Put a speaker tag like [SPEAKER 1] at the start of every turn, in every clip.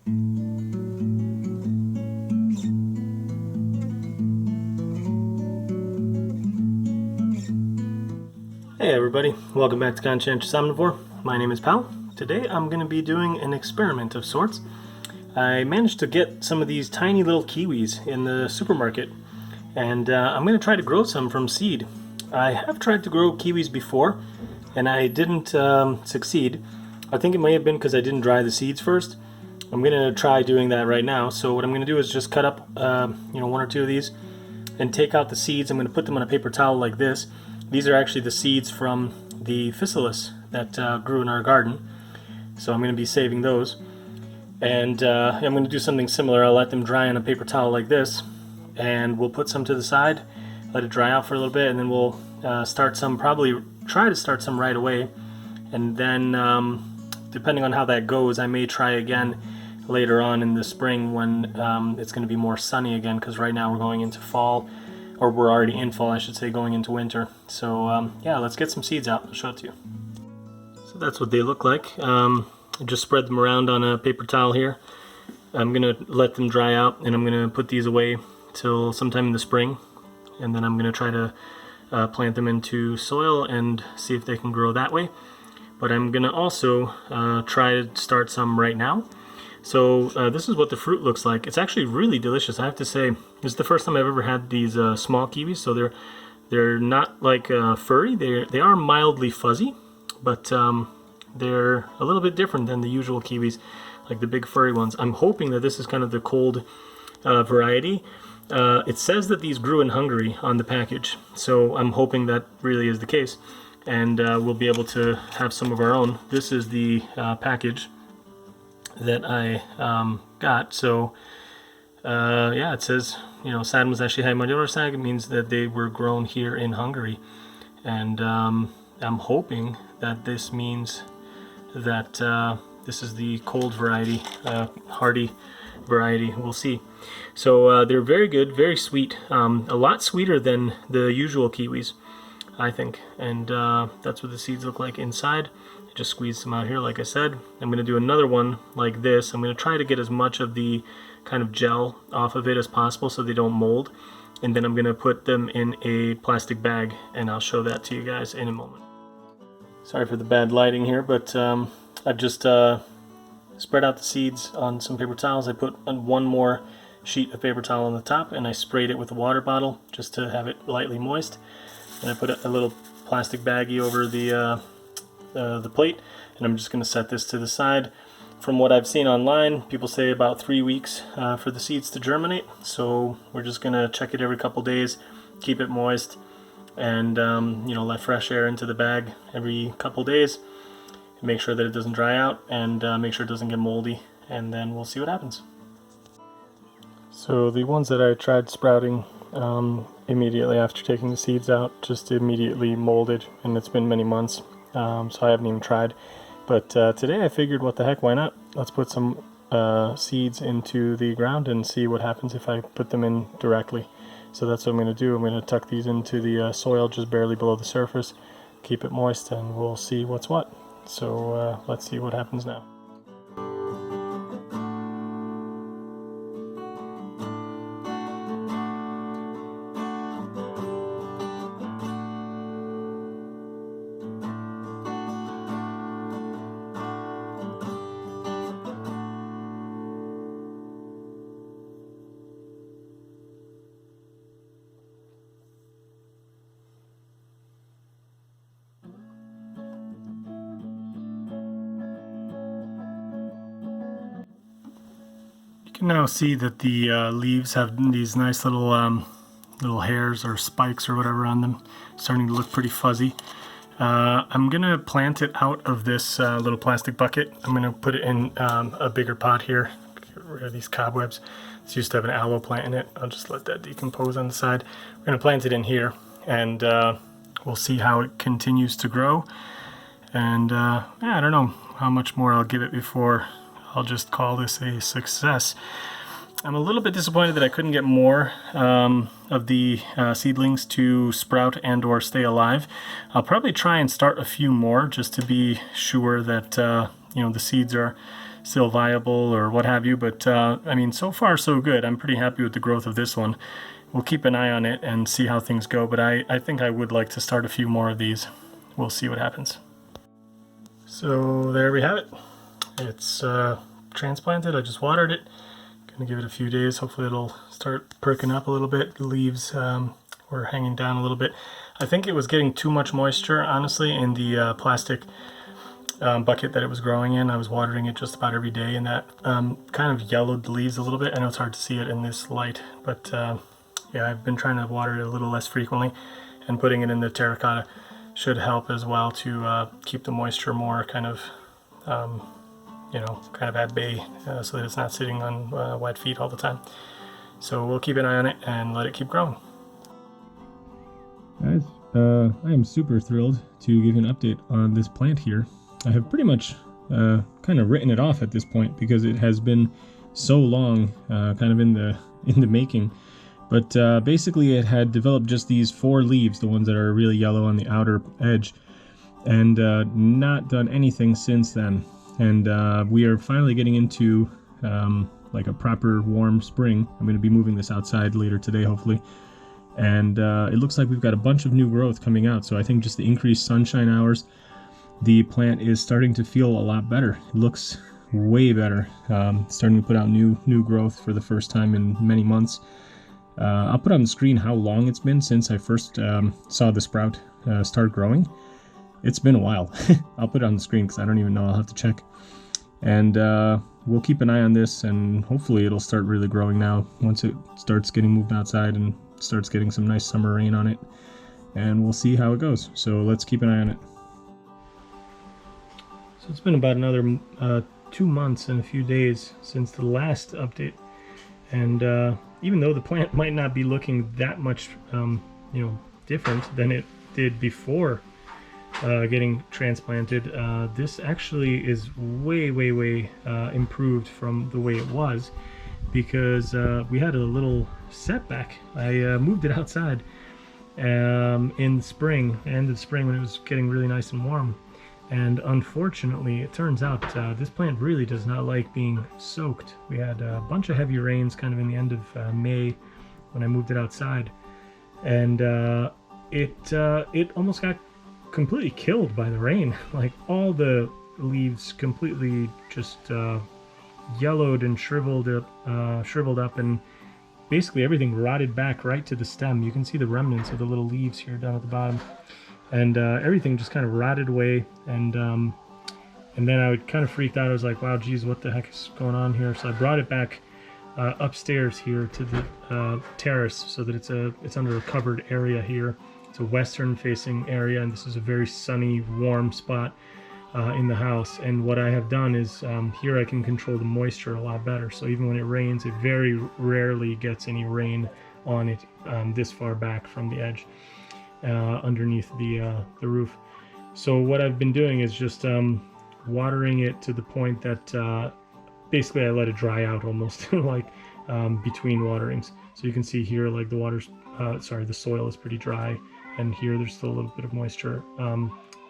[SPEAKER 1] Hey everybody, welcome back to Conscientious Omnivore. My name is Pal. Today I'm going to be doing an experiment of sorts. I managed to get some of these tiny little kiwis in the supermarket, and I'm going to try to grow some from seed. I have tried to grow kiwis before, and I didn't succeed. I think it may have been because I didn't dry the seeds first. I'm going to try doing that right now. So what I'm going to do is just cut up one or two of these and take out the seeds. I'm going to put them on a paper towel like this. These are actually the seeds from the physalis that grew in our garden, so I'm going to be saving those. And I'm going to do something similar. I'll let them dry on a paper towel like this, and we'll put some to the side, let it dry out for a little bit, and then we'll start some, probably try to start some right away. And then depending on how that goes, I may try again later on in the spring when it's going to be more sunny again, because right now we're going into fall. Or we're already in fall, I should say, going into winter. So yeah, let's get some seeds out. I'll show it to you. So that's what they look like. I just spread them around on a paper towel here. I'm gonna let them dry out, and I'm gonna put these away till sometime in the spring, and then I'm gonna try to plant them into soil and see if they can grow that way. But I'm gonna also try to start some right now. So this is what the fruit looks like. It's actually really delicious, I have to say. This is the first time I've ever had these small kiwis. So they're not like furry. They are mildly fuzzy, but they're a little bit different than the usual kiwis, like the big furry ones. I'm hoping that this is kind of the cold variety. It says that these grew in Hungary on the package, so I'm hoping that really is the case, and we'll be able to have some of our own. This is the package that I got. So yeah, it says, Sad was actually high modular. It means that they were grown here in Hungary, and I'm hoping that this means that this is the cold variety, hardy variety. We'll see. So they're very good, very sweet, a lot sweeter than the usual kiwis, I think, and that's what the seeds look like inside. Just squeeze them out here, like I said. I'm going to do another one like this. I'm going to try to get as much of the kind of gel off of it as possible so they don't mold. And then I'm going to put them in a plastic bag, and I'll show that to you guys in a moment. Sorry for the bad lighting here, but I've just spread out the seeds on some paper towels. I put one more sheet of paper towel on the top, and I sprayed it with a water bottle just to have it lightly moist. And I put a little plastic baggie over the plate, and I'm just going to set this to the side. From what I've seen online, people say about 3 weeks for the seeds to germinate, so we're just going to check it every couple days, keep it moist, and let fresh air into the bag every couple days, and make sure that it doesn't dry out, and make sure it doesn't get moldy, and then we'll see what happens. So the ones that I tried sprouting immediately after taking the seeds out just immediately molded, and it's been many months. So I haven't even tried, but today I figured, what the heck, why not? Let's put some seeds into the ground and see what happens if I put them in directly. So that's what I'm going to do. I'm going to tuck these into the soil just barely below the surface, keep it moist, and we'll see what's what. So let's see what happens now. You can now see that the leaves have these nice little hairs or spikes or whatever on them, starting to look pretty fuzzy. I'm gonna plant it out of this little plastic bucket. I'm gonna put it in a bigger pot here, get rid of these cobwebs. It's used to have an aloe plant in it. I'll just let that decompose on the side. We're gonna plant it in here, and we'll see how it continues to grow. And yeah, I don't know how much more I'll give it before I'll just call this a success. I'm a little bit disappointed that I couldn't get more of the seedlings to sprout and or stay alive. I'll probably try and start a few more just to be sure that the seeds are still viable or what have you, but I mean, so far so good. I'm pretty happy with the growth of this one. We'll keep an eye on it and see how things go, but I think I would like to start a few more of these. We'll see what happens. So there we have it. It's transplanted. I just watered it. Gonna give it a few days. Hopefully it'll start perking up a little bit. The leaves were hanging down a little bit. I think it was getting too much moisture, honestly, in the plastic bucket that it was growing in. I was watering it just about every day, and that kind of yellowed the leaves a little bit. I know it's hard to see it in this light, but yeah, I've been trying to water it a little less frequently, and putting it in the terracotta should help as well to keep the moisture more kind of kind of at bay, so that it's not sitting on wet feet all the time. So we'll keep an eye on it and let it keep growing. Guys, I am super thrilled to give you an update on this plant here. I have pretty much kind of written it off at this point because it has been so long kind of in the making. But basically it had developed just these 4 leaves, the ones that are really yellow on the outer edge, and not done anything since then. And we are finally getting into like a proper warm spring. I'm going to be moving this outside later today, hopefully. And it looks like we've got a bunch of new growth coming out. So I think just the increased sunshine hours, the plant is starting to feel a lot better. It looks way better. Starting to put out new growth for the first time in many months. I'll put on the screen how long it's been since I first saw the sprout start growing. It's been a while. I'll put it on the screen because I don't even know. I'll have to check. And we'll keep an eye on this, and hopefully it'll start really growing now once it starts getting moved outside and starts getting some nice summer rain on it. And we'll see how it goes. So let's keep an eye on it. So it's been about another 2 months and a few days since the last update. And even though the plant might not be looking that much different than it did before getting transplanted, this actually is way improved from the way it was, because we had a little setback. I moved it outside in the spring, end of spring, when it was getting really nice and warm, and unfortunately it turns out this plant really does not like being soaked. We had a bunch of heavy rains kind of in the end of May when I moved it outside, and it almost got completely killed by the rain. Like, all the leaves completely just yellowed and shriveled up, and basically everything rotted back right to the stem. You can see the remnants of the little leaves here down at the bottom, and everything just kind of rotted away. And then I kind of freaked out. I was like, wow, geez, what the heck is going on here? So I brought it back upstairs here to the terrace, so that it's under a covered area here. It's a western facing area, and this is a very sunny, warm spot in the house. And what I have done is here I can control the moisture a lot better. So even when it rains, it very rarely gets any rain on it this far back from the edge underneath the roof. So what I've been doing is just watering it to the point that basically I let it dry out almost like between waterings. So you can see here, like, the water's the soil is pretty dry, and here there's still a little bit of moisture,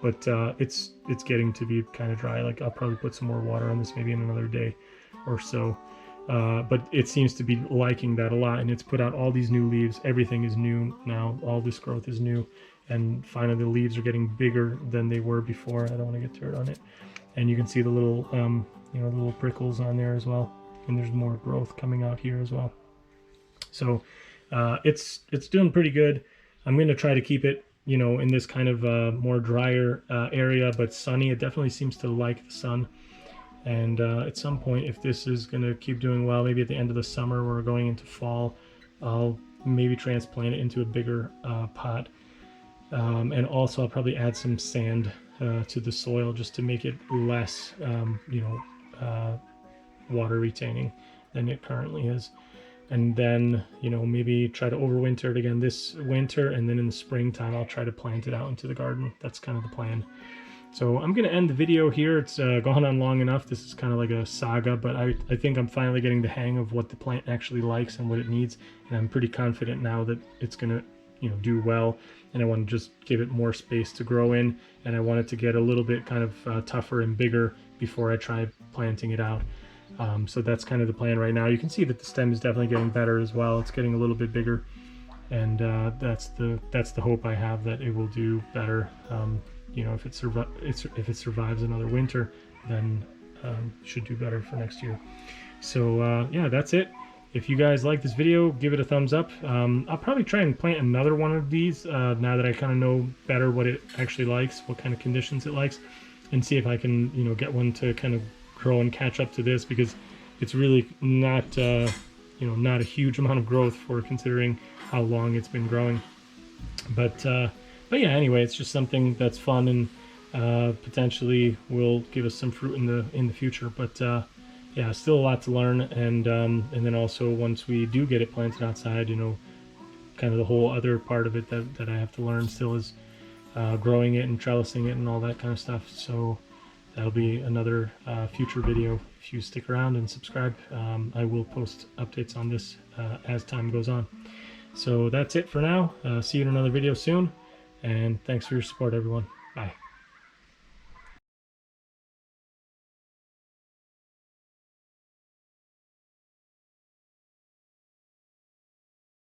[SPEAKER 1] but it's getting to be kind of dry. Like, I'll probably put some more water on this maybe in another day or so, but it seems to be liking that a lot, and it's put out all these new leaves. Everything is new now. All this growth is new, and finally the leaves are getting bigger than they were before. I don't want to get dirt on it, and you can see the little the little prickles on there as well, and there's more growth coming out here as well. So it's doing pretty good. I'm going to try to keep it, in this kind of more drier area, but sunny. It definitely seems to like the sun. And at some point, if this is going to keep doing well, maybe at the end of the summer, we're going into fall, I'll maybe transplant it into a bigger pot. And also I'll probably add some sand to the soil just to make it less, water retaining than it currently is. And then, maybe try to overwinter it again this winter, and then in the springtime I'll try to plant it out into the garden. That's kind of the plan. So I'm going to end the video here. It's gone on long enough. This is kind of like a saga, but I think I'm finally getting the hang of what the plant actually likes and what it needs, and I'm pretty confident now that it's going to do well. And I want to just give it more space to grow in, and I want it to get a little bit kind of tougher and bigger before I try planting it out. So that's kind of the plan right now. You can see that the stem is definitely getting better as well. It's getting a little bit bigger, and that's the hope I have, that it will do better. You know, if it survives another winter, then should do better for next year. So yeah, that's it. If you guys like this video, give it a thumbs up. I'll probably try and plant another one of these now that I kind of know better what it actually likes, what kind of conditions it likes, and see if I can, you know, get one to kind of grow and catch up to this, because it's really not, you know, not a huge amount of growth for considering how long it's been growing. But yeah, anyway, it's just something that's fun and potentially will give us some fruit in the future. But yeah, still a lot to learn, and then also once we do get it planted outside, you know, kind of the whole other part of it that I have to learn still is growing it and trellising it and all that kind of stuff. So that'll be another future video. If you stick around and subscribe, I will post updates on this as time goes on. So that's it for now. See you in another video soon, and thanks for your support, everyone. Bye.